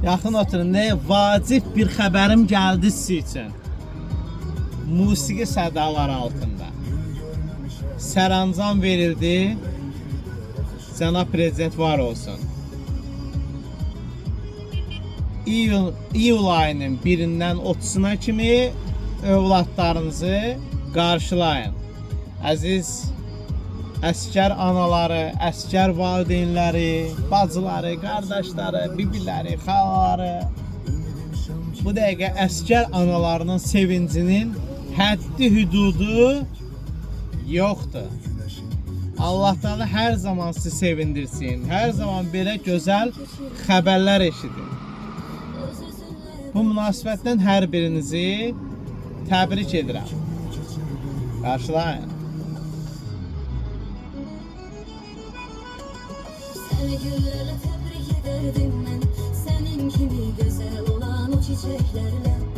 Yaxın oturun. Ne vacib bir xəbərim gəldi sizin üçün. Musiqi sədalar altında. Sərəncam verildi. Cənab Prezident var olsun. İyul ayının 1-dən 30-una kimi övladlarınızı qarşılayın. Əziz əskər anaları, əskər valideynləri, bacıları, qardaşları, bibiləri, xalaları. Bu dəqiqə əskər analarının sevincinin həddi hüdudu yoxdur. Allah Teala hər zaman sizi sevindirsin. Hər zaman belə gözəl xəbərlər eşidin. Bu münasibətdən hər birinizi təbrik edirəm. Qarşılayın. Seni güllerle tebrik ederdim ben. Senin gibi güzel olan o çiçeklerle.